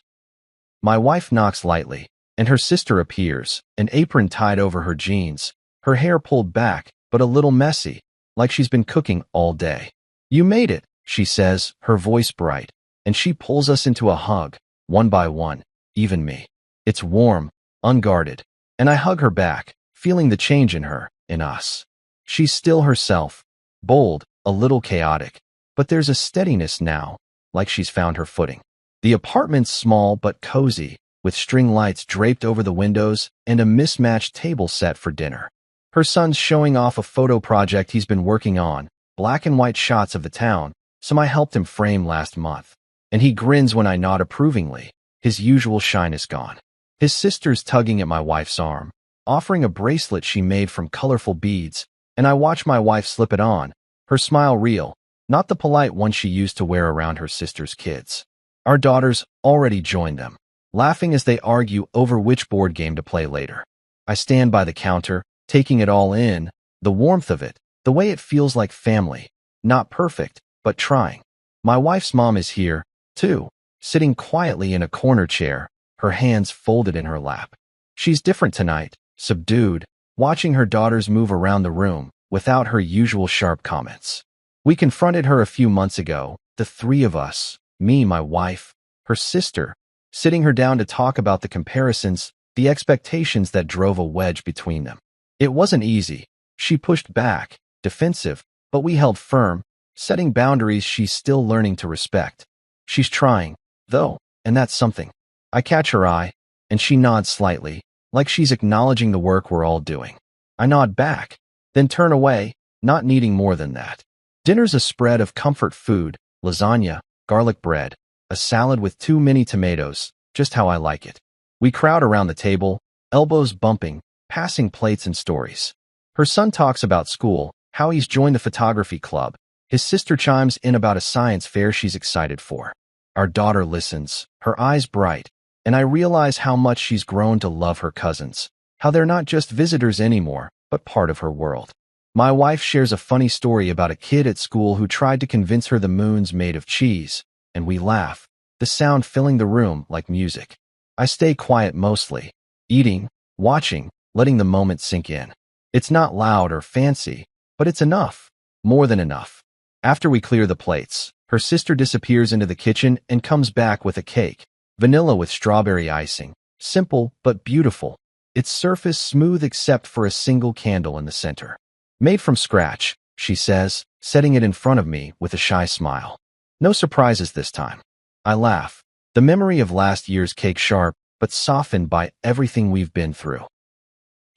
My wife knocks lightly, and her sister appears, an apron tied over her jeans, her hair pulled back, but a little messy, like she's been cooking all day. You made it, she says, her voice bright, and she pulls us into a hug, one by one, even me. It's warm, unguarded, and I hug her back, feeling the change in her, in us. She's still herself, bold, a little chaotic, but there's a steadiness now, like she's found her footing. The apartment's small but cozy, with string lights draped over the windows and a mismatched table set for dinner. Her son's showing off a photo project he's been working on, black and white shots of the town, some I helped him frame last month. And he grins when I nod approvingly, his usual shyness gone. His sister's tugging at my wife's arm, offering a bracelet she made from colorful beads, and I watch my wife slip it on, her smile real, not the polite one she used to wear around her sister's kids. Our daughters already joined them, laughing as they argue over which board game to play later. I stand by the counter, taking it all in, the warmth of it, the way it feels like family, not perfect, but trying. My wife's mom is here, too, sitting quietly in a corner chair, her hands folded in her lap. She's different tonight, subdued, watching her daughters move around the room, without her usual sharp comments. We confronted her a few months ago, the three of us, me, my wife, her sister, sitting her down to talk about the comparisons, the expectations that drove a wedge between them. It wasn't easy. She pushed back, defensive, but we held firm, setting boundaries she's still learning to respect. She's trying, though, and that's something. I catch her eye, and she nods slightly, like she's acknowledging the work we're all doing. I nod back, then turn away, not needing more than that. Dinner's a spread of comfort food, lasagna, garlic bread, a salad with too many tomatoes, just how I like it. We crowd around the table, elbows bumping, passing plates and stories. Her son talks about school, how he's joined the photography club. His sister chimes in about a science fair she's excited for. Our daughter listens, her eyes bright, and I realize how much she's grown to love her cousins, how they're not just visitors anymore, but part of her world. My wife shares a funny story about a kid at school who tried to convince her the moon's made of cheese, and we laugh, the sound filling the room like music. I stay quiet mostly, eating, watching, letting the moment sink in. It's not loud or fancy, but it's enough, more than enough. After we clear the plates, her sister disappears into the kitchen and comes back with a cake, vanilla with strawberry icing, simple but beautiful, its surface smooth except for a single candle in the center. Made from scratch, she says, setting it in front of me with a shy smile. No surprises this time. I laugh, the memory of last year's cake sharp, but softened by everything we've been through.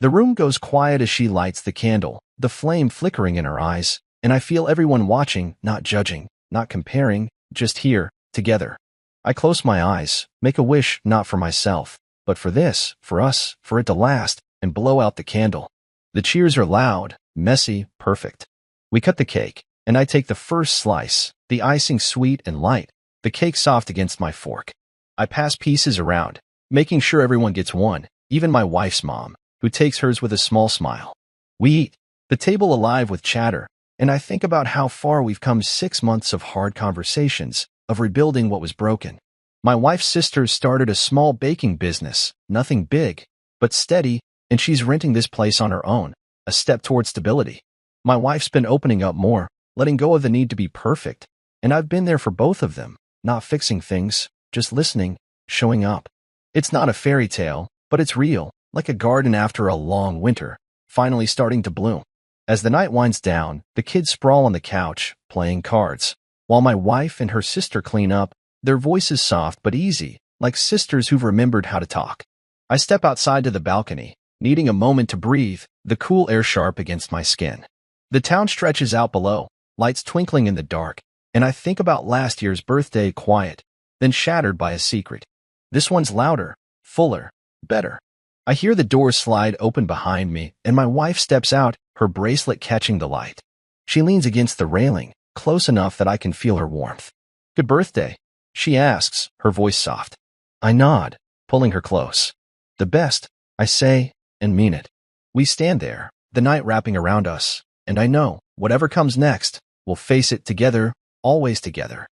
The room goes quiet as she lights the candle, the flame flickering in her eyes, and I feel everyone watching, not judging, not comparing, just here, together. I close my eyes, make a wish not for myself, but for this, for us, for it to last, and blow out the candle. The cheers are loud, messy, perfect. We cut the cake, and I take the first slice, the icing sweet and light, the cake soft against my fork. I pass pieces around, making sure everyone gets one, even my wife's mom, who takes hers with a small smile. We eat, the table alive with chatter, and I think about how far we've come. 6 months of hard conversations, of rebuilding what was broken. My wife's sister started a small baking business, nothing big, but steady, and she's renting this place on her own, a step toward stability. My wife's been opening up more, letting go of the need to be perfect, and I've been there for both of them, not fixing things, just listening, showing up. It's not a fairy tale, but it's real, like a garden after a long winter, finally starting to bloom. As the night winds down, the kids sprawl on the couch, playing cards, while my wife and her sister clean up, their voices soft but easy, like sisters who've remembered how to talk. I step outside to the balcony, needing a moment to breathe, the cool air sharp against my skin. The town stretches out below, lights twinkling in the dark, and I think about last year's birthday, quiet, then shattered by a secret. This one's louder, fuller, better. I hear the door slide open behind me, and my wife steps out, her bracelet catching the light. She leans against the railing, close enough that I can feel her warmth. "Good birthday," she asks, her voice soft. I nod, pulling her close. "The best," I say, and mean it. We stand there, the night wrapping around us, and I know, whatever comes next, we'll face it together, always together.